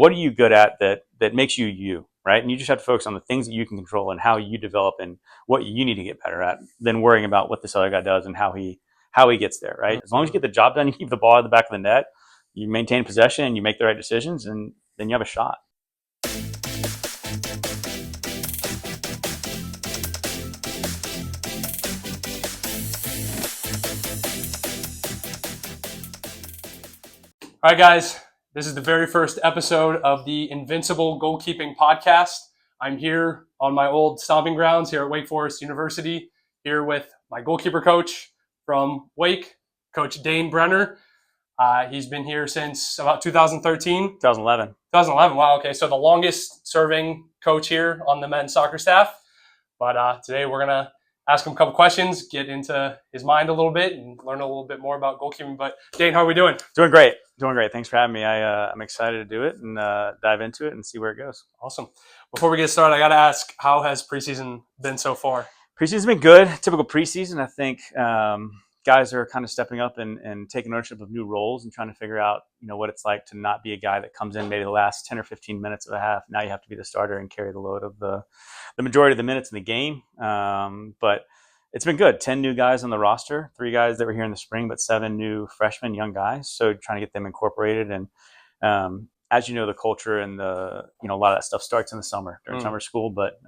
what are you good at that makes you you, right? And you just have to focus on the things that you can control and how you develop and what you need to get better at, than worrying about what this other guy does and how he gets there, right? As long as you get the job done, you keep the ball at the back of the net, you maintain possession, and you make the right decisions, and then you have a shot. All right, guys, this is the very first episode of the Invincible Goalkeeping Podcast. I'm here on my old stomping grounds here at Wake Forest University, here with my goalkeeper coach from Wake, Coach Dane Brenner. He's been here since about 2013. 2011. 2011, wow, okay. So the longest serving coach here on the men's soccer staff. But today we're going to ask him a couple questions, get into his mind a little bit, and learn a little bit more about goalkeeping. But Dane, how are we doing? Doing great. Thanks for having me. I'm excited to do it and dive into it and see where it goes. Awesome. Before we get started, I got to ask, how has preseason been so far? Preseason's been good. Typical preseason. I think guys are kind of stepping up and taking ownership of new roles and trying to figure out, what it's like to not be a guy that comes in maybe the last 10 or 15 minutes of a half. Now you have to be the starter and carry the load of the majority of the minutes in the game. But it's been good. 10 new guys on the roster, 3 guys that were here in the spring, but 7 new freshmen, young guys. So trying to get them incorporated. And as you know, the culture and a lot of that stuff starts in the summer, during summer school. But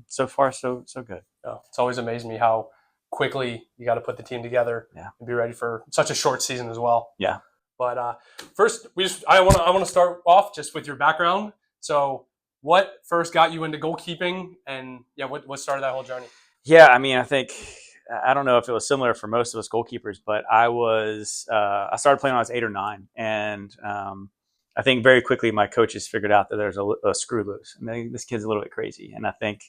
so far, so good. Yeah. It's always amazed me how quickly you got to put the team together and be ready for such a short season as well. Yeah. But first, I want to start off just with your background. So what first got you into goalkeeping, and what started that whole journey? Yeah, I don't know if it was similar for most of us goalkeepers, but I started playing when I was 8 or 9, and I think very quickly my coaches figured out that there's a screw loose, and this kid's a little bit crazy. And I think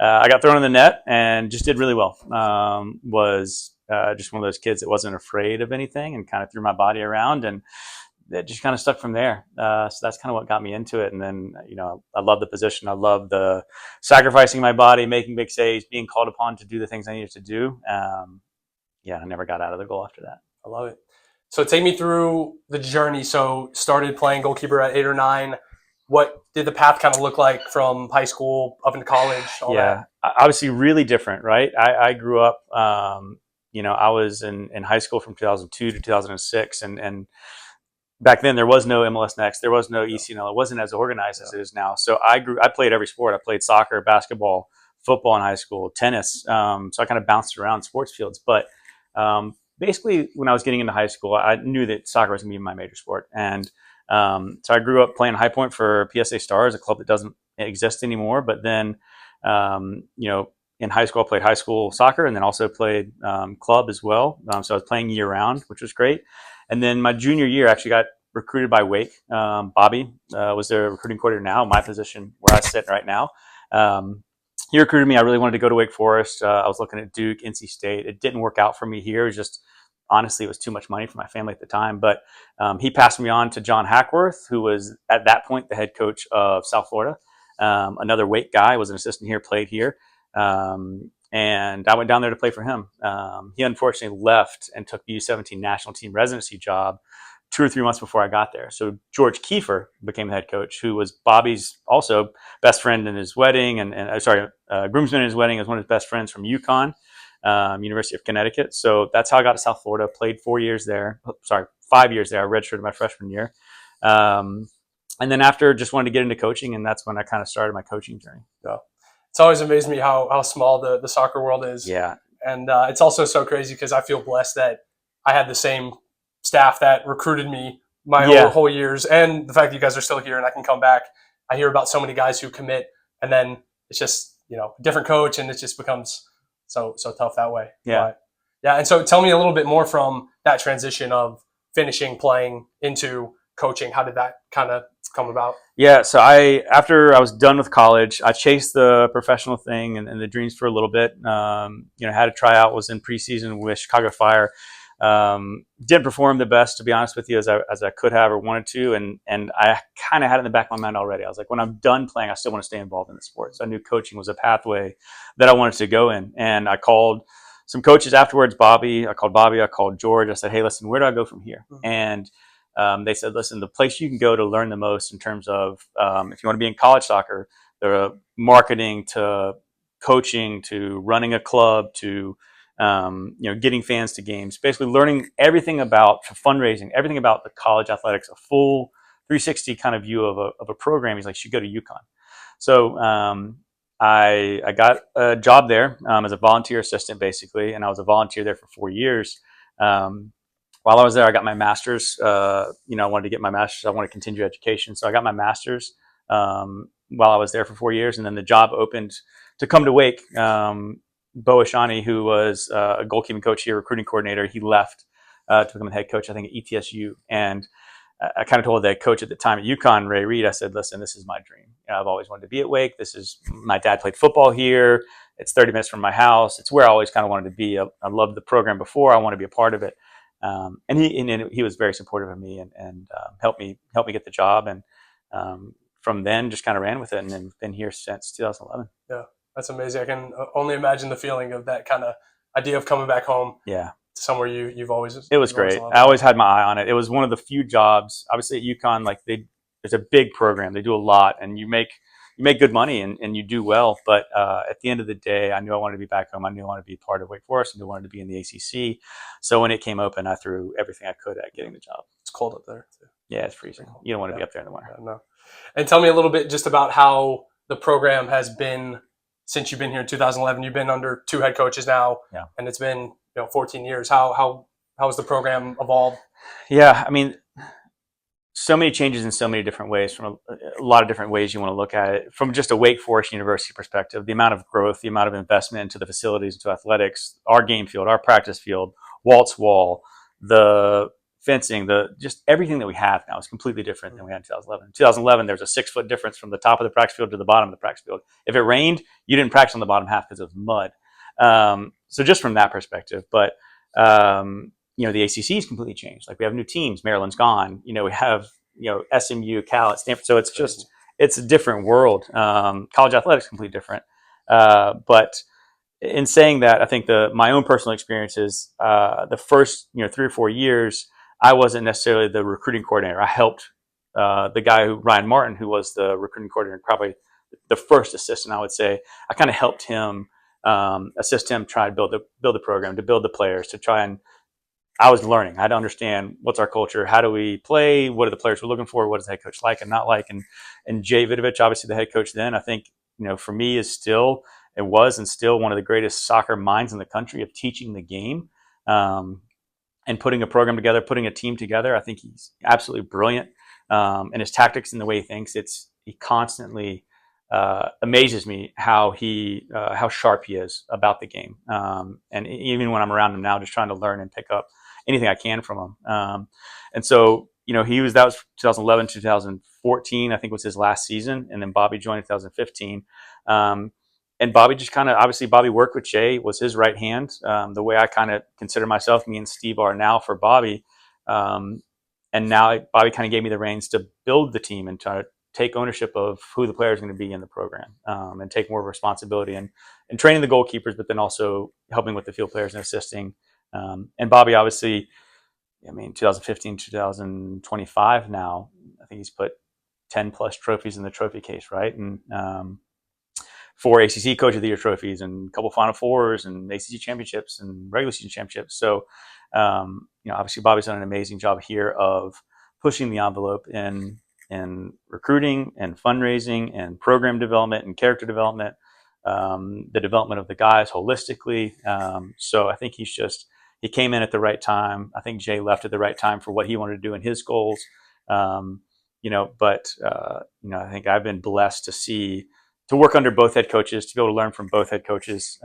I got thrown in the net and just did really well. Was just one of those kids that wasn't afraid of anything and kind of threw my body around, and it just kind of stuck from there. So that's kind of what got me into it. And then, I love the position. I love the sacrificing my body, making big saves, being called upon to do the things I needed to do. I never got out of the goal after that. I love it. So take me through the journey. So started playing goalkeeper at 8 or 9. What did the path kind of look like from high school up into college? All that? Obviously really different, right? I grew up, I was in high school from 2002 to 2006, and back then there was no MLS Next, there was no ECNL. It wasn't as organized as it is now. So I played every sport. I played soccer, basketball, football in high school, tennis. So I kind of bounced around sports fields. But basically, when I was getting into high school, I knew that soccer was going to be my major sport. And so I grew up playing High Point for PSA Stars, a club that doesn't exist anymore. But then, in high school, I played high school soccer and then also played club as well. So I was playing year round, which was great. And then my junior year, I actually got recruited by Wake. Bobby was their recruiting coordinator now, my position where I sit right now. He recruited me. I really wanted to go to Wake Forest. I was looking at Duke, NC State. It didn't work out for me here. It was just, honestly, it was too much money for my family at the time. But he passed me on to John Hackworth, who was at that point the head coach of South Florida. Another Wake guy, was an assistant here, played here. And I went down there to play for him. He unfortunately left and took the U17 national team residency job 2 or 3 months before I got there. So George Kiefer became the head coach, who was Bobby's also best friend in his wedding, groomsman in his wedding, was one of his best friends from UConn, University of Connecticut. So that's how I got to South Florida. Played 5 years there. I redshirted my freshman year. And then after, just wanted to get into coaching, and that's when I kind of started my coaching journey. So it's always amazed me how small the soccer world is. Yeah. And it's also so crazy because I feel blessed that I had the same staff that recruited me my whole years, and the fact that you guys are still here and I can come back. I hear about so many guys who commit, and then it's just, a different coach, and it just becomes so tough that way. Yeah. And so tell me a little bit more from that transition of finishing playing into coaching. How did that kind of come about? Yeah, so after I was done with college, I chased the professional thing and the dreams for a little bit. Had a tryout, was in preseason with Chicago Fire. Didn't perform the best, to be honest with you, as I could have or wanted to, and I kind of had it in the back of my mind already. I was like, when I'm done playing, I still want to stay involved in the sport. So I knew coaching was a pathway that I wanted to go in, and I called some coaches afterwards. I called George. I said, hey, listen, where do I go from here? Mm-hmm. And they said, listen, the place you can go to learn the most in terms of if you want to be in college soccer, the marketing to coaching to running a club to getting fans to games, basically learning everything about fundraising, everything about the college athletics, a full 360 kind of view of a program. He's like, you should go to UConn. So I got a job there as a volunteer assistant, basically, and I was a volunteer there for 4 years. While I was there, I got my master's. I wanted to get my master's. I wanted to continue education, so I got my master's while I was there for 4 years, and then the job opened to come to Wake. Bo Ashani, who was a goalkeeping coach here, recruiting coordinator, he left to become a head coach, I think, at ETSU. And I kind of told the coach at the time at UConn, Ray Reed, I said, listen, this is my dream. I've always wanted to be at Wake. My dad played football here. It's 30 minutes from my house. It's where I always kind of wanted to be. I loved the program before. I want to be a part of it. And he was very supportive of me and helped me get the job. And from then just kind of ran with it and then been here since 2011. Yeah. That's amazing. I can only imagine the feeling of that kind of idea of coming back home. Yeah. Somewhere you've always. It was great. I always had my eye on it. It was one of the few jobs, obviously at UConn, like there's a big program. They do a lot and you make good money and you do well. But at the end of the day, I knew I wanted to be back home. I knew I wanted to be part of Wake Forest. I knew I wanted to be in the ACC. So when it came open, I threw everything I could at getting the job. It's cold up there too. Yeah, it's freezing. You don't want to be up there in the winter. Yeah, no. And tell me a little bit just about how the program has been since you've been here in 2011. You've been under 2 head coaches now, and it's been 14 years. How has the program evolved? Yeah, I mean, so many changes in so many different ways, from a lot of different ways you want to look at it. From just a Wake Forest University perspective, the amount of growth, the amount of investment into the facilities, into athletics, our game field, our practice field, Walt's wall, the fencing, just everything that we have now is completely different than we had in 2011. In 2011, there's a 6-foot difference from the top of the practice field to the bottom of the practice field. If it rained, you didn't practice on the bottom half because it was mud. So just from that perspective, but the ACC is completely changed. Like we have new teams. Maryland's gone. We have SMU, Cal, Stanford. So it's a different world. College athletics is completely different. But in saying that, I think my own personal experience is the first 3 or 4 years, I wasn't necessarily the recruiting coordinator. I helped the guy Ryan Martin, who was the recruiting coordinator, probably the first assistant, I would say. I kind of helped him, assist him try to build the program, to build the players, to try and. I was learning. I had to understand what's our culture, how do we play, what are the players we're looking for, what does the head coach like and not like, and Jay Vidovich, obviously the head coach then, I think for me is still one of the greatest soccer minds in the country of teaching the game. And putting a program together, putting a team together. I think he's absolutely brilliant. And his tactics and the way he thinks, he constantly amazes me how sharp he is about the game. And even when I'm around him now, just trying to learn and pick up anything I can from him. And so, that was 2011, 2014, I think was his last season. And then Bobby joined in 2015. And Bobby just obviously Bobby worked with Jay, was his right hand. The way I kind of consider myself, me and Steve are now for Bobby. And now Bobby kind of gave me the reins to build the team and try to take ownership of who the player is going to be in the program, and take more responsibility and training the goalkeepers, but then also helping with the field players and assisting. And Bobby, obviously, 2015, 2025 now, I think he's put 10 plus trophies in the trophy case, right? And 4 ACC Coach of the Year trophies and a couple Final Fours and ACC championships and regular season championships. So, obviously Bobby's done an amazing job here of pushing the envelope in recruiting and fundraising and program development and character development, the development of the guys holistically. So I think he came in at the right time. I think Jay left at the right time for what he wanted to do in his goals. I think I've been blessed to work under both head coaches, to be able to learn from both head coaches,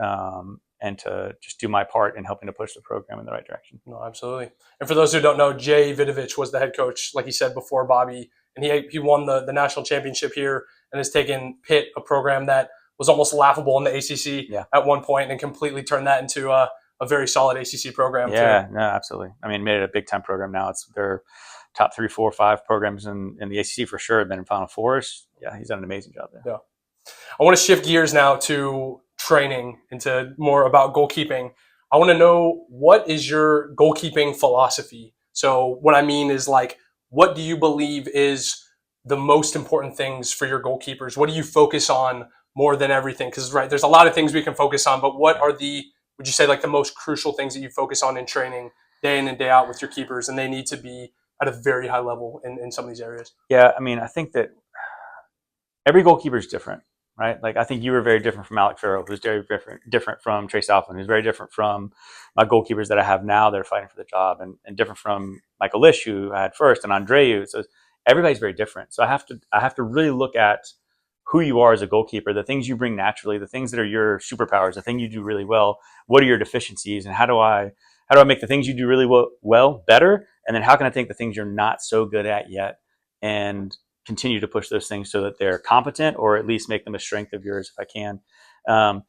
and to just do my part in helping to push the program in the right direction. No, absolutely. And for those who don't know, Jay Vidovich was the head coach, like you said, before Bobby, and he won the national championship here and has taken Pitt, a program that was almost laughable in the ACC at one point, and completely turned that into a very solid ACC program. Yeah, no, absolutely. Made it a big time program now. It's their top 3, 4, 5 programs in the ACC for sure. Been in Final Fours. Yeah, he's done an amazing job there. Yeah. I want to shift gears now to training, into more about goalkeeping. I want to know, what is your goalkeeping philosophy? So what I mean is, like, what do you believe is the most important things for your goalkeepers? What do you focus on more than everything? Because right, there's a lot of things we can focus on, but what Yeah. are would you say like the most crucial things that you focus on in training day in and day out with your keepers, and they need to be at a very high level in some of these areas? Yeah, I mean, I think that every goalkeeper is different, right? Like I think you were very different from Alec Farrell, who's very different from Trey Southland, who's very different from my goalkeepers that I have now that are fighting for the job, and different from Michael Lish, who I had first, and Andreu. So everybody's very different. So I have to really look at who you are as a goalkeeper, the things you bring naturally, the things that are your superpowers, the thing you do really well. What are your deficiencies, and how do I make the things you do really well better? And then how can I take the things you're not so good at yet and continue to push those things so that they're competent, or at least make them a strength of yours if I can. Um,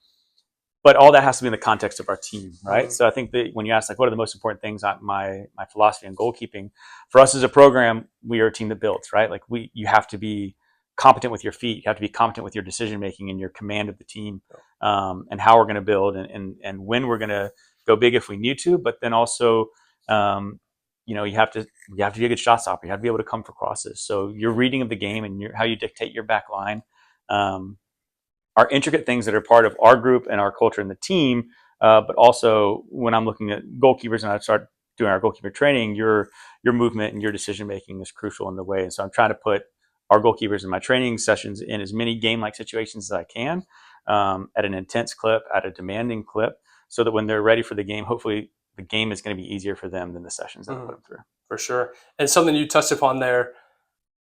but all that has to be in the context of our team, right? So I think that when you ask like what are the most important things on my philosophy on goalkeeping, for us as a program, we are a team that builds, right? Like you have to be competent with your feet, you have to be competent with your decision making and your command of the team, and how we're going to build and when we're going to go big if we need to, but then also um, you have to be a good shot stopper. You have to be able to come for crosses. So your reading of the game and how you dictate your back line um, are intricate things that are part of our group and our culture and the team. But also when I'm looking at goalkeepers and I start doing our goalkeeper training, your movement and your decision making is crucial in the way. And so I'm trying to put our goalkeepers in my training sessions in as many game like situations as I can, at an intense clip, at a demanding clip, so that when they're ready for the game, hopefully the game is going to be easier for them than the sessions that I put them through. For sure. And something you touched upon there,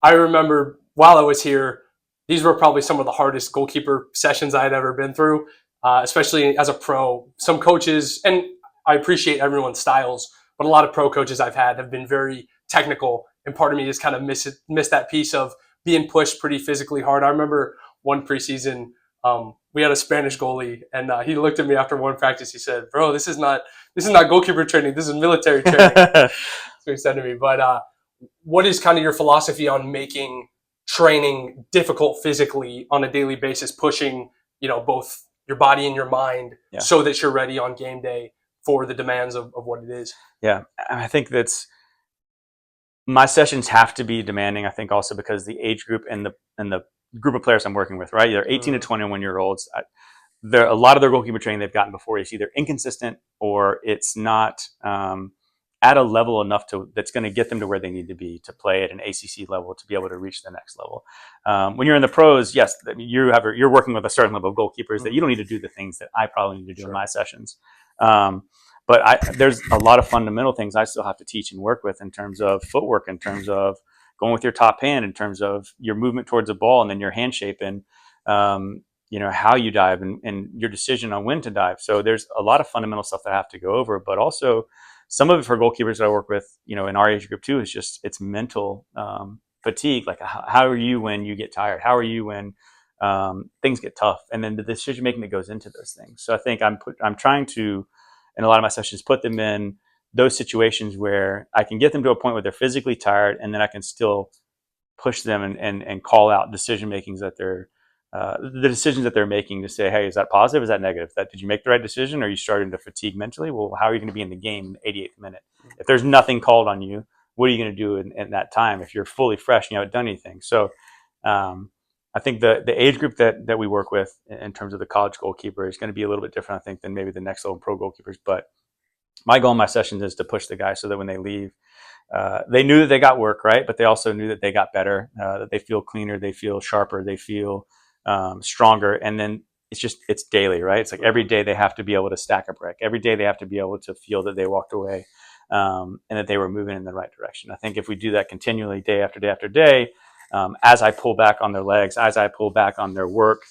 I remember while I was here, these were probably some of the hardest goalkeeper sessions I had ever been through, especially as a pro. Some coaches, and I appreciate everyone's styles, but a lot of pro coaches I've had have been very technical, and part of me just kind of missed that piece of being pushed pretty physically hard. I remember one preseason, we had a Spanish goalie, and he looked at me after one practice. He said, "Bro, this is not goalkeeper training. This is military training." So he said to me. But what is kind of your philosophy on making training difficult physically on a daily basis, pushing both your body and your mind, Yeah. so that you're ready on game day for the demands of what it is? Yeah, I think my sessions have to be demanding. I think also because the age group and the group of players I'm working with, right? They're 18 to 21 year olds. A lot of their goalkeeper training they've gotten before is either inconsistent or it's not at a level enough that's going to get them to where they need to be to play at an ACC level to be able to reach the next level. When you're in the pros, yes, you're working with a certain level of goalkeepers that you don't need to do the things that I probably need to do in my sessions. But there's a lot of fundamental things I still have to teach and work with in terms of footwork, in terms of going with your top hand, in terms of your movement towards a ball, and then your hand shape, and how you dive and your decision on when to dive. So there's a lot of fundamental stuff that I have to go over, but also some of it for goalkeepers that I work with, in our age group too, is just it's mental fatigue. Like how are you when you get tired? How are you when things get tough? And then the decision making that goes into those things. So I think I'm trying to, in a lot of my sessions, put them in those situations where I can get them to a point where they're physically tired, and then I can still push them and call out decision makings that the decisions that they're making to say, hey, is that positive? Is that negative? Did you make the right decision? Are you starting to fatigue mentally? Well, how are you going to be in the game in the 88th minute? If there's nothing called on you, what are you going to do in that time if you're fully fresh and you haven't done anything? So I think the age group that we work with in terms of the college goalkeeper is going to be a little bit different, I think, than maybe the next level pro goalkeepers. But my goal in my sessions is to push the guys so that when they leave, they knew that they got work, right? But they also knew that they got better, that they feel cleaner, they feel sharper, they feel stronger. And then it's daily, right? It's like every day they have to be able to stack a brick. Every day they have to be able to feel that they walked away and that they were moving in the right direction. I think if we do that continually, day after day after day, as I pull back on their legs, as I pull back on their work,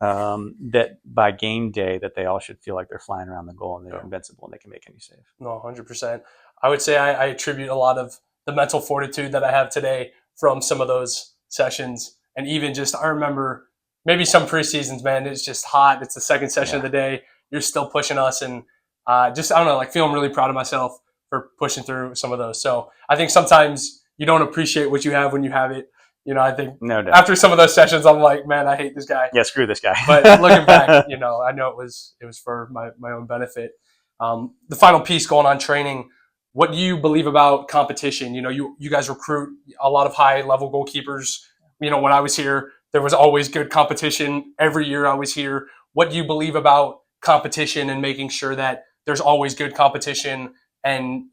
that by game day that they all should feel like they're flying around the goal and they're invincible and they can make any save. No, 100%. I would say I attribute a lot of the mental fortitude that I have today from some of those sessions. And even just, I remember maybe some preseasons, man, it's just hot. It's the second session of the day. You're still pushing us. And I don't know, like feeling really proud of myself for pushing through some of those. So I think sometimes you don't appreciate what you have when you have it. I think no doubt. After some of those sessions, I'm like, man, I hate this guy. Yeah, screw this guy. But looking back, I know it was for my own benefit. The final piece going on training, what do you believe about competition? You guys recruit a lot of high level goalkeepers. When I was here, there was always good competition every year I was here. What do you believe about competition and making sure that there's always good competition and,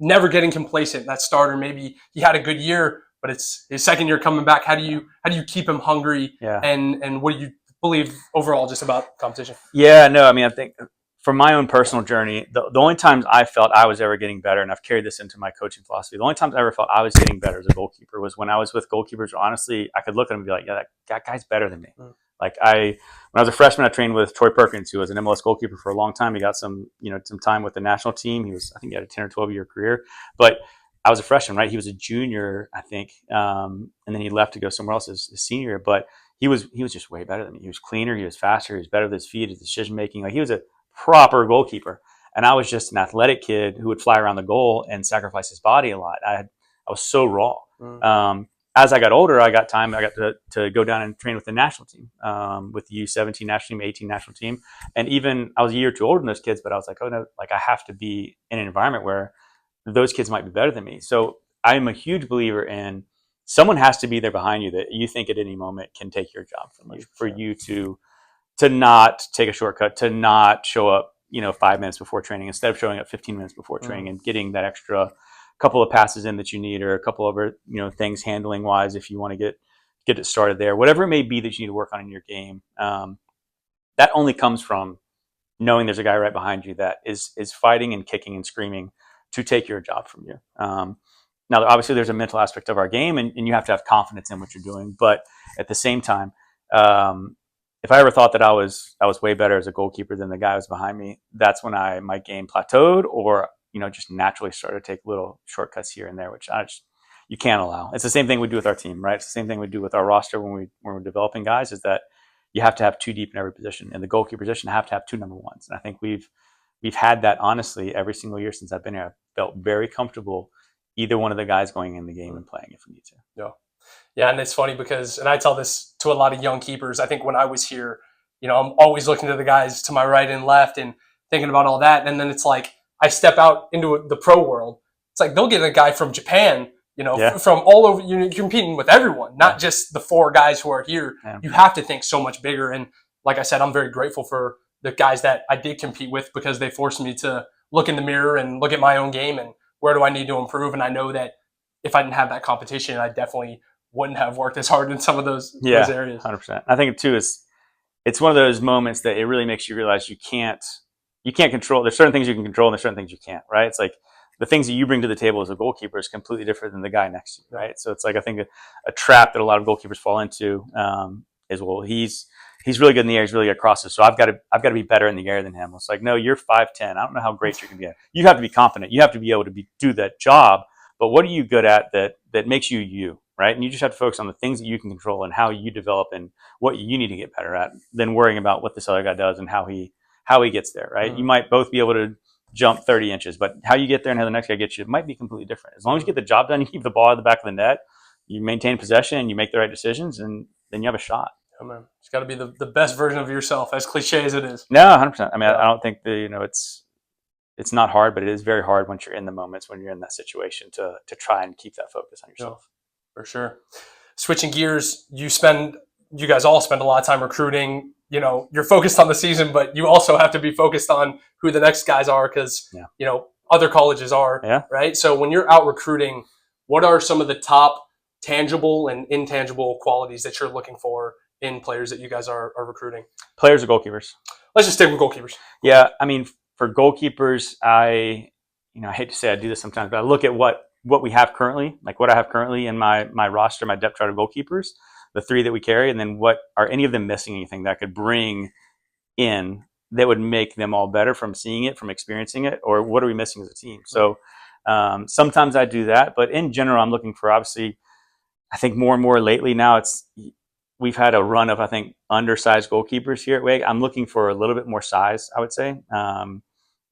never getting complacent? That starter, maybe he had a good year, but it's his second year coming back. How do you keep him hungry? Yeah. And what do you believe overall just about competition? Yeah, no, I mean, I think from my own personal journey, the only times I felt I was ever getting better, and I've carried this into my coaching philosophy, the only times I ever felt I was getting better as a goalkeeper was when I was with goalkeepers. Honestly, I could look at them and be like, yeah, that guy's better than me. Mm. Like when I was a freshman, I trained with Troy Perkins, who was an MLS goalkeeper for a long time. He got some time with the national team. I think he had a 10 or 12 year career, but I was a freshman, right? He was a junior, I think. And then he left to go somewhere else as a senior, but he was just way better than me. He was cleaner, he was faster, he was better with his feet, his decision making. Like he was a proper goalkeeper, and I was just an athletic kid who would fly around the goal and sacrifice his body a lot. I was so raw. As I got older, I got to go down and train with the national team, with the U17 national team, 18 national team, and even I was a year or two older than those kids. But I was like, oh no, like I have to be in an environment where those kids might be better than me. So I'm a huge believer in someone has to be there behind you that you think at any moment can take your job from you, for you to not take a shortcut, to not show up 5 minutes before training instead of showing up 15 minutes before training and getting that extra couple of passes in that you need, or a couple of things handling wise if you want to get it started there, whatever it may be that you need to work on in your game. That only comes from knowing there's a guy right behind you that is fighting and kicking and screaming to take your job from you. Now, obviously, there's a mental aspect of our game, and you have to have confidence in what you're doing. But at the same time, if I ever thought that I was way better as a goalkeeper than the guy who was behind me, that's when my game plateaued, or just naturally started to take little shortcuts here and there, which you can't allow. It's the same thing we do with our team, right? It's the same thing we do with our roster when we're developing guys. Is that you have to have two deep in every position, and the goalkeeper position have to have two number ones. And I think we've had that honestly every single year since I've been here. I've felt very comfortable either one of the guys going in the game and playing if we need to. Yeah. Yeah, and it's funny because, and I tell this to a lot of young keepers, I think when I was here, I'm always looking to the guys to my right and left and thinking about all that. And then it's like, I step out into the pro world. It's like, they'll get a guy from Japan, from all over, you're competing with everyone, not just the four guys who are here. Yeah. You have to think so much bigger. And like I said, I'm very grateful for the guys that I did compete with, because they forced me to look in the mirror and look at my own game and where do I need to improve. And I know that if I didn't have that competition, I definitely wouldn't have worked as hard in some of those areas. 100%. I think too it's one of those moments that it really makes you realize you can't control. There's certain things you can control and there's certain things you can't, right? It's like the things that you bring to the table as a goalkeeper is completely different than the guy next to you, right? So it's like, I think a trap that a lot of goalkeepers fall into is, well, he's really good in the air, he's really good at crosses, so I've got to be better in the air than him. It's like, no, you're 5'10". I don't know how great you can be at. You have to be confident. You have to be able to do that job. But what are you good at that makes you, right? And you just have to focus on the things that you can control and how you develop and what you need to get better at, than worrying about what this other guy does and how he gets there, right? Mm-hmm. You might both be able to jump 30 inches, but how you get there and how the next guy gets you, it might be completely different. As long as you get the job done, you keep the ball at the back of the net, you maintain possession, and you make the right decisions, and then you have a shot. Oh, man. It's got to be the best version of yourself, as cliche as it is. No, 100%. I mean, I don't think it's not hard, but it is very hard once you're in the moments, when you're in that situation, to try and keep that focus on yourself. For sure. Switching gears, you guys all spend a lot of time recruiting. You're focused on the season, but you also have to be focused on who the next guys are, because other colleges are, right? So when you're out recruiting, what are some of the top tangible and intangible qualities that you're looking for in players that you guys are recruiting? Players or goalkeepers? Let's just stick with goalkeepers. Yeah, I mean, for goalkeepers, I hate to say I do this sometimes, but I look at what we have currently, like what I have currently in my roster, my depth chart of goalkeepers, the three that we carry, and then what are any of them missing anything that I could bring in that would make them all better from seeing it, from experiencing it, or what are we missing as a team? So sometimes I do that, but in general, I'm looking for, obviously, I think more and more lately now, we've had a run of, I think, undersized goalkeepers here at Wake. I'm looking for a little bit more size, I would say.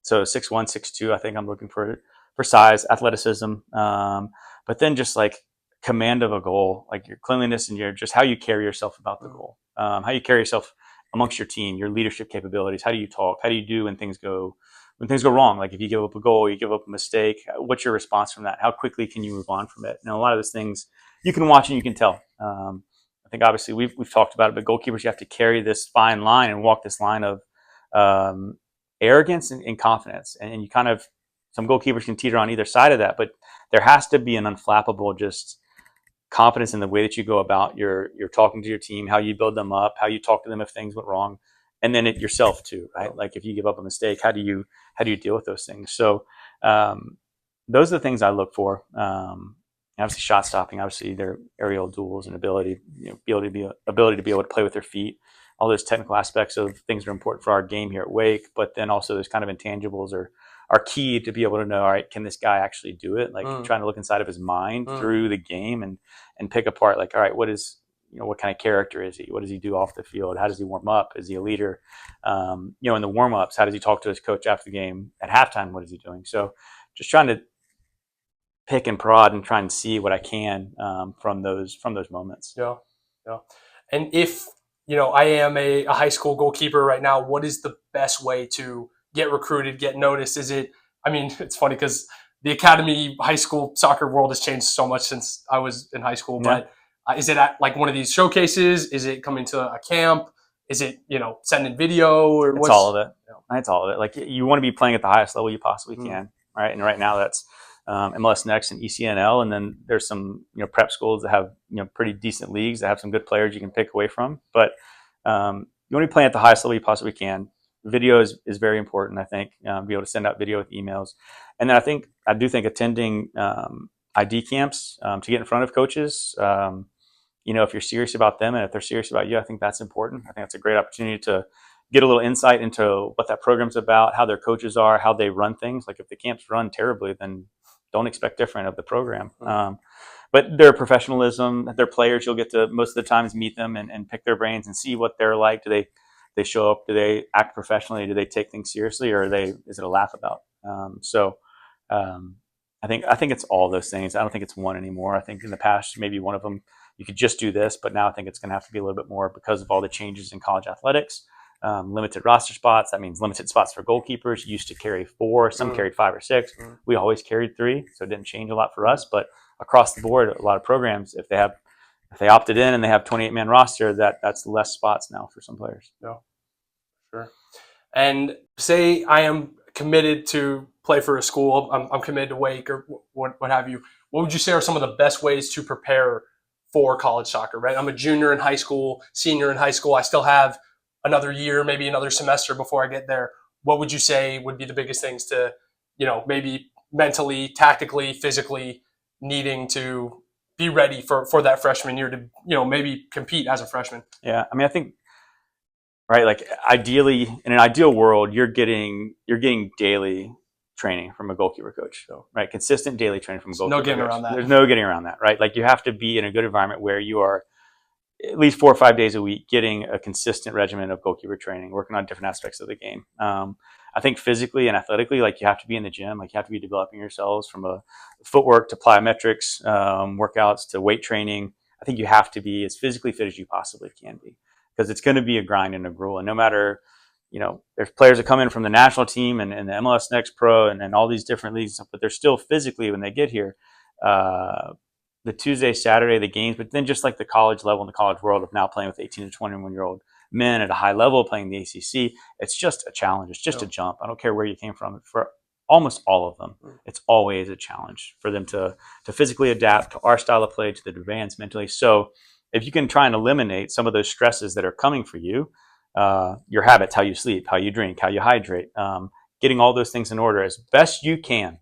So 6'1", 6'2", I think I'm looking for size, athleticism, but then just like command of a goal, like your cleanliness and just how you carry yourself about the goal, how you carry yourself amongst your team, your leadership capabilities. How do you talk? How do you do when things go when things go wrong, like if you give up a goal, you give up a mistake, what's your response from that? How quickly can you move on from it? Now, a lot of those things you can watch and you can tell. I think obviously we've talked about it, but goalkeepers, you have to carry this fine line and walk this line of um, arrogance and confidence. And you kind of, some goalkeepers can teeter on either side of that, but there has to be an unflappable just confidence in the way that you go about your talking to your team, how you build them up, how you talk to them if things went wrong, and then it yourself too, right? Like if you give up a mistake, how do you deal with those things? So those are the things I look for. Obviously, shot stopping, obviously their aerial duels and ability, ability to be able to play with their feet. All those technical aspects of things are important for our game here at Wake, but then also those kind of intangibles are key to be able to know, all right, can this guy actually do it? Like trying to look inside of his mind through the game and pick apart, like, all right, what is, what kind of character is he? What does he do off the field? How does he warm up? Is he a leader? In the warm ups, how does he talk to his coach after the game? At halftime, what is he doing? So just trying to pick and prod and try and see what I can from those moments. Yeah, yeah. And if I am a high school goalkeeper right now, what is the best way to get recruited, get noticed? Is it? I mean, it's funny because the academy high school soccer world has changed so much since I was in high school. Yeah. But is it at like one of these showcases? Is it coming to a camp? Is it sending video or it's all of it? It's all of it. Like you want to be playing at the highest level you possibly can, right? And right now that's MLS Next and ECNL, and then there's some prep schools that have pretty decent leagues that have some good players you can pick away from. But you want to be playing at the highest level you possibly can. Video is very important. I think be able to send out video with emails, and then I do think attending ID camps to get in front of coaches. If you're serious about them and if they're serious about you, I think that's important. I think that's a great opportunity to get a little insight into what that program's about, how their coaches are, how they run things. Like if the camps run terribly, then don't expect different of the program. But their professionalism, their players, you'll get to most of the times meet them and pick their brains and see what they're like. Do they show up? Do they act professionally? Do they take things seriously, or is it a laugh about? I think it's all those things. I don't think it's one anymore. I think in the past maybe one of them you could just do this, but now I think it's going to have to be a little bit more because of all the changes in college athletics. Limited roster spots. That means limited spots for goalkeepers. Used to carry 4, some carried 5 or 6. We always carried 3, so it didn't change a lot for us. But across the board, a lot of programs, if they opted in and they have 28-man roster, that's less spots now for some players. Yeah, sure. And say I am committed to play for a school. I'm committed to Wake or what have you. What would you say are some of the best ways to prepare for college soccer? Right, I'm a junior in high school, senior in high school. I still have another year, maybe another semester before I get there. What would you say would be the biggest things to, maybe mentally, tactically, physically needing to be ready for that freshman year to, maybe compete as a freshman? Yeah. I mean, I think, right, like ideally, in an ideal world, you're getting daily training from a goalkeeper coach. So, right, consistent daily training from a goalkeeper No getting coach. around that. There's no getting around that, right? Like you have to be in a good environment where you are at least 4 or 5 days a week getting a consistent regimen of goalkeeper training, working on different aspects of the game. I think physically and athletically, like you have to be in the gym, like you have to be developing yourselves from a footwork to plyometrics, workouts to weight training. I think you have to be as physically fit as you possibly can be, because it's going to be a grind and a gruel. And no matter, there's players that come in from the national team and the MLS Next Pro and all these different leagues, but they're still physically, when they get here, the Tuesday, Saturday, the games, but then just like the college level in the college world of now playing with 18 to 21-year-old men at a high level playing the ACC, it's just a challenge. It's just a jump. I don't care where you came from. For almost all of them, it's always a challenge for them to physically adapt to our style of play, to the demands mentally. So if you can try and eliminate some of those stresses that are coming for you, your habits, how you sleep, how you drink, how you hydrate, getting all those things in order as best you can,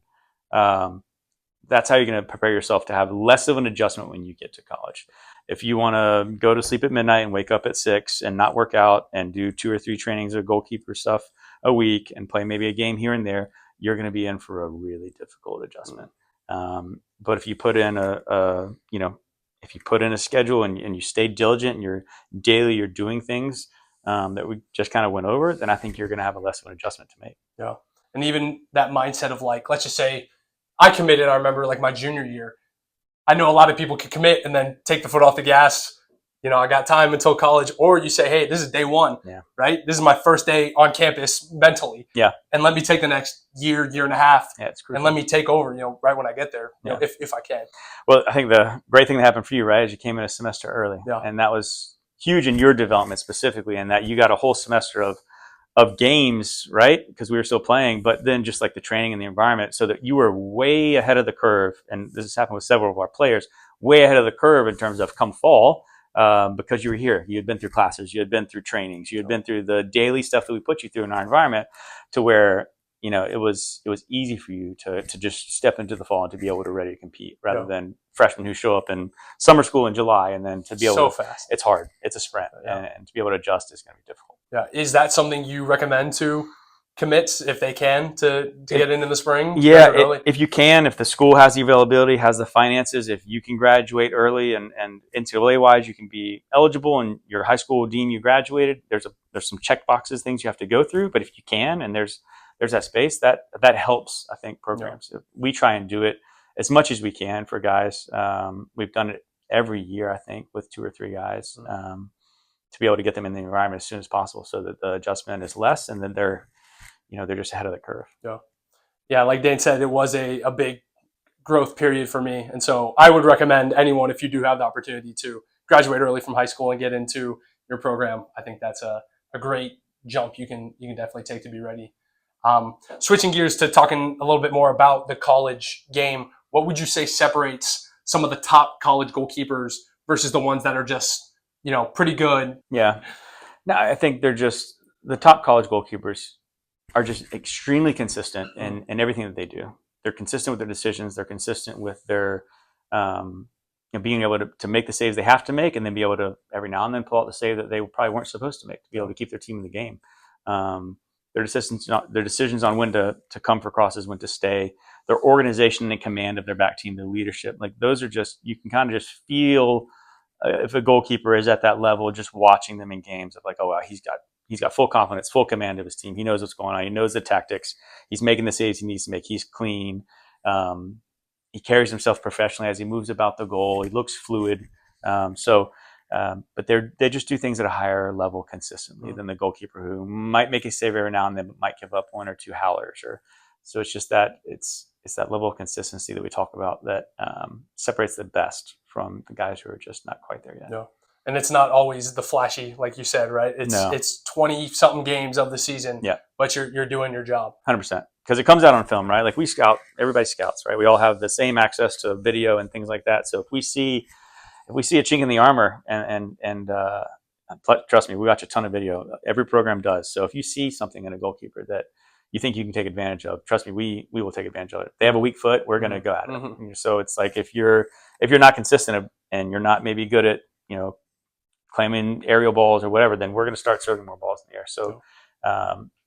that's how you're going to prepare yourself to have less of an adjustment when you get to college. If you want to go to sleep at midnight and wake up at 6 and not work out and do 2 or 3 trainings of goalkeeper stuff a week and play maybe a game here and there, you're going to be in for a really difficult adjustment. But if you put in if you put in a schedule and you stay diligent and you're doing things that we just kind of went over, then I think you're going to have a less of an adjustment to make. Yeah. And even that mindset of like, let's just say I committed, I remember like my junior year. I know a lot of people could commit and then take the foot off the gas, I got time until college, or you say, hey, this is day one, Yeah. right? This is my first day on campus mentally. Yeah. And let me take the next year and a half, Yeah, it's crucial. and let me take over, right when I get there, if I can. Well, I think the great thing that happened for you, right, is you came in a semester early. Yeah. And that was huge in your development specifically, in that you got a whole semester of games, right? Because we were still playing, but then just like the training and the environment, so that you were way ahead of the curve. And this has happened with several of our players, way ahead of the curve in terms of come fall, because you were here. You had been through classes, you had been through trainings, you had been through the daily stuff that we put you through in our environment, to where it was easy for you to just step into the fall and to be able to ready to compete, rather than freshmen who show up in summer school in July and then to be able so to fast. It's hard. It's a sprint, and to be able to adjust is going to be difficult. Yeah. Is that something you recommend to commits, if they can, to get in the spring? Yeah, if you can, if the school has the availability, has the finances, if you can graduate early, and NCAA wise, you can be eligible and your high school will deem you graduated. There's some check boxes, things you have to go through, but if you can, and there's that space, that helps, I think, programs. We try and do it as much as we can for guys. We've done it every year, I think, with 2 or 3 guys, to be able to get them in the environment as soon as possible, so that the adjustment is less, and then they're just ahead of the curve. Yeah, like Dane said, it was a big growth period for me. And so I would recommend anyone, if you do have the opportunity to graduate early from high school and get into your program, I think that's a great jump you can definitely take to be ready. Switching gears to talking a little bit more about the college game, what would you say separates some of the top college goalkeepers versus the ones that are just, pretty good? Yeah. No, I think they're just, the top college goalkeepers are just extremely consistent in everything that they do. They're consistent with their decisions. They're consistent with their being able to make the saves they have to make, and then be able to every now and then pull out the save that they probably weren't supposed to make, to be able to keep their team in the game. Their decisions on when to come for crosses, when to stay, their organization and command of their back team, their leadership, like those are just, you can kind of just feel if a goalkeeper is at that level, just watching them in games, of like, oh wow, he's got full confidence, full command of his team. He knows what's going on. He knows the tactics. He's making the saves he needs to make. He's clean. He carries himself professionally as he moves about the goal. He looks fluid. But they just do things at a higher level consistently than the goalkeeper, who might make a save every now and then, but might give up 1 or 2 howlers. So it's just that it's that level of consistency that we talk about that separates the best from the guys who are just not quite there yet. No. And it's not always the flashy, like you said, right? It's 20-something games of the season, but you're doing your job. 100%. Because it comes out on film, right? Like we scout, everybody scouts, right? We all have the same access to video and things like that. So if we see a chink in the armor, and trust me, we watch a ton of video. Every program does. So if you see something in a goalkeeper that you think you can take advantage of, trust me, we will take advantage of it. If they have a weak foot, we're going to go at it. So it's like, if you're not consistent and you're not maybe good at claiming aerial balls or whatever, then we're going to start serving more balls in the air. So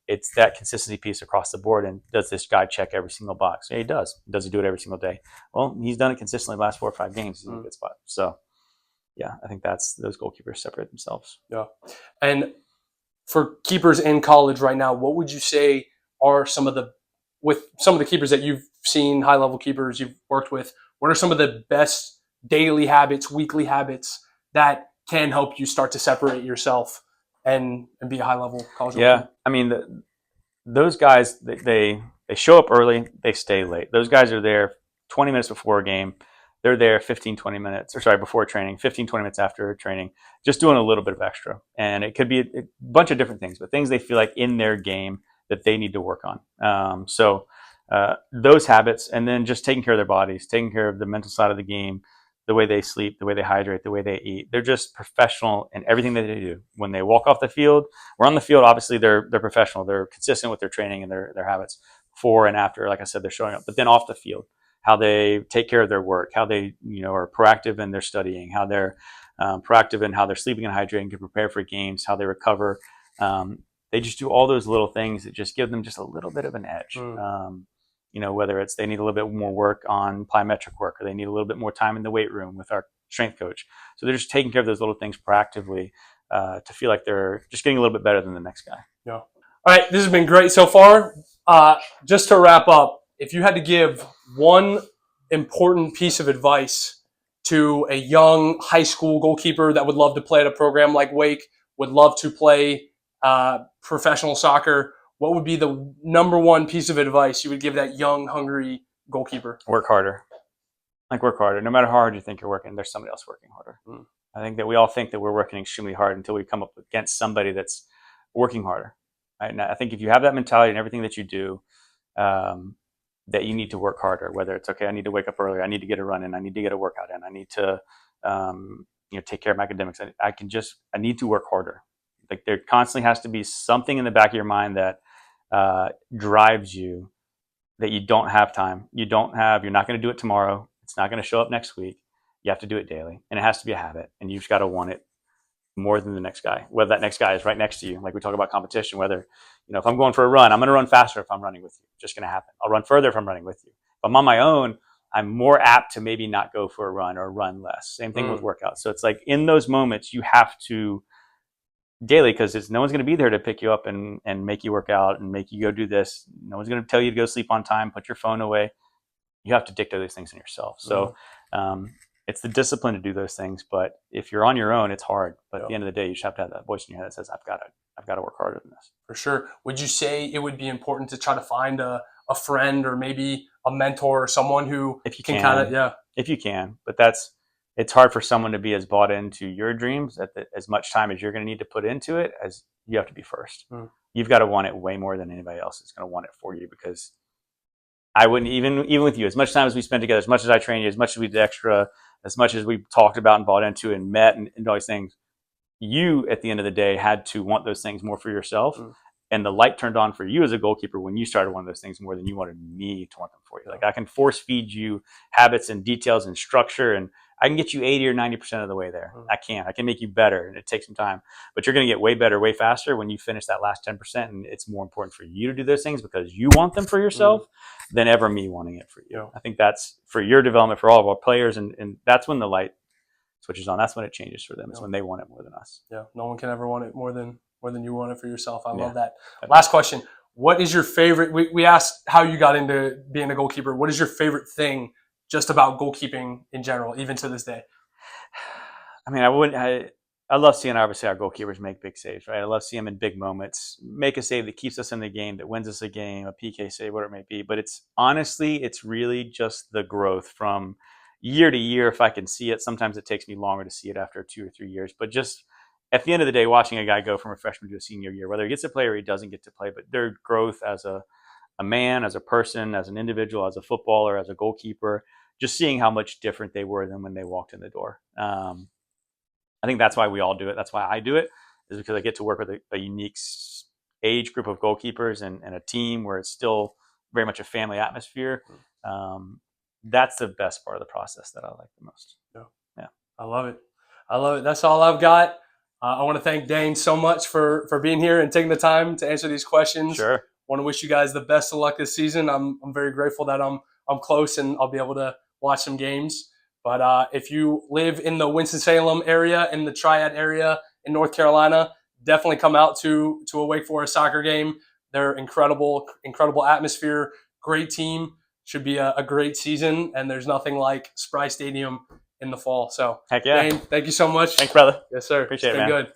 it's that consistency piece across the board. And does this guy check every single box? Yeah, he does. Does he do it every single day? Well, he's done it consistently the last 4 or 5 games. He's in a good spot. So yeah, I think those goalkeepers separate themselves. Yeah. And for keepers in college right now, what would you say are some of the keepers that you've seen, high level keepers you've worked with, what are some of the best daily habits, weekly habits that can help you start to separate yourself and be a high level college goalkeeper? Yeah. I mean, those guys, they show up early, they stay late. Those guys are there 20 minutes before a game. They're there 15, 20 minutes, before training, 15, 20 minutes after training, just doing a little bit of extra. And it could be a bunch of different things, but things they feel like in their game that they need to work on. Those habits, and then just taking care of their bodies, taking care of the mental side of the game, the way they sleep, the way they hydrate, the way they eat. They're just professional in everything that they do. When they walk off the field, or on the field, obviously they're professional. They're consistent with their training and their habits. Before and after, like I said, they're showing up. But then off the field, how they take care of their work, how they are proactive in their studying, how they're proactive in how they're sleeping and hydrating to prepare for games, how they recover. They just do all those little things that just give them just a little bit of an edge. Whether it's they need a little bit more work on plyometric work, or they need a little bit more time in the weight room with our strength coach. So they're just taking care of those little things proactively to feel like they're just getting a little bit better than the next guy. Yeah. All right. This has been great so far. Just to wrap up, if you had to give one important piece of advice to a young high school goalkeeper that would love to play at a program like Wake, would love to play professional soccer, what would be the number one piece of advice you would give that young, hungry goalkeeper? Work harder. Work harder. No matter how hard you think you're working, there's somebody else working harder. I think that we all think that we're working extremely hard until we come up against somebody that's working harder. Right? And I think if you have that mentality in everything that you do, that you need to work harder. Whether it's okay, I need to wake up earlier, I need to get a run in, I need to get a workout in, I need to, take care of my academics. I need to work harder. Like there constantly has to be something in the back of your mind that drives you. That you don't have time. You're not going to do it tomorrow. It's not going to show up next week. You have to do it daily, and it has to be a habit. And you've got to want it more than the next guy. Whether that next guy is right next to you, like we talk about competition. Whether if I'm going for a run, I'm going to run faster if I'm running with you. It's just going to happen. I'll run further if I'm running with you. If I'm on my own, I'm more apt to maybe not go for a run or run less. Same thing with workouts. So it's like in those moments, you have to daily, because no one's going to be there to pick you up and make you work out and make you go do this. No one's going to tell you to go sleep on time, put your phone away. You have to dictate those things in yourself. So it's the discipline to do those things. But if you're on your own, it's hard. But at the end of the day, you just have to have that voice in your head that says, I've got to work harder than this. For sure. Would you say it would be important to try to find a friend or maybe a mentor or someone who if you can, but it's hard for someone to be as bought into your dreams as much time as you're going to need to put into it, as you have to be first. You've got to want it way more than anybody else is going to want it for you, because I wouldn't even with you, as much time as we spent together, as much as I trained you, as much as we did extra, as much as we talked about and bought into and met and all these things, you at the end of the day had to want those things more for yourself. And the light turned on for you as a goalkeeper when you started one of those things more than you wanted me to want them for you. Like I can force feed you habits and details and structure, and I can get you 80 or 90% of the way there. I can make you better, and it takes some time, but you're going to get way better, way faster when you finish that last 10%. And it's more important for you to do those things because you want them for yourself than ever me wanting it for you. I think that's for your development, for all of our players. And that's when the light switches on. That's when it changes for them. It's when they want it more than us. Yeah. No one can ever want it more than you want it for yourself. I love that. Last question. What is your favorite? We asked how you got into being a goalkeeper. What is your favorite thing just about goalkeeping in general, even to this day? I mean, I love seeing obviously our goalkeepers make big saves, right? I love seeing them in big moments, make a save that keeps us in the game, that wins us a game, a PK save, whatever it may be. But it's really just the growth from year to year. If I can see it, sometimes it takes me longer to see it after 2 or 3 years, but just at the end of the day, watching a guy go from a freshman to a senior year, whether he gets to play or he doesn't get to play, but their growth as a man, as a person, as an individual, as a footballer, as a goalkeeper, just seeing how much different they were than when they walked in the door. I think that's why we all do it. That's why I do it, is because I get to work with a unique age group of goalkeepers and a team where it's still very much a family atmosphere. That's the best part of the process that I like the most. Yeah. I love it. That's all I've got. I want to thank Dane so much for being here and taking the time to answer these questions. Sure. I want to wish you guys the best of luck this season. I'm very grateful that I'm close and I'll be able to watch some games. But if you live in the Winston-Salem area, in the Triad area in North Carolina, definitely come out to a Wake Forest soccer game. They're incredible atmosphere, great team. Should be a great season, and there's nothing like Spry Stadium in the fall. So, heck yeah. Dane, thank you so much. Thanks, brother. Yes, sir. Appreciate it, man. Good.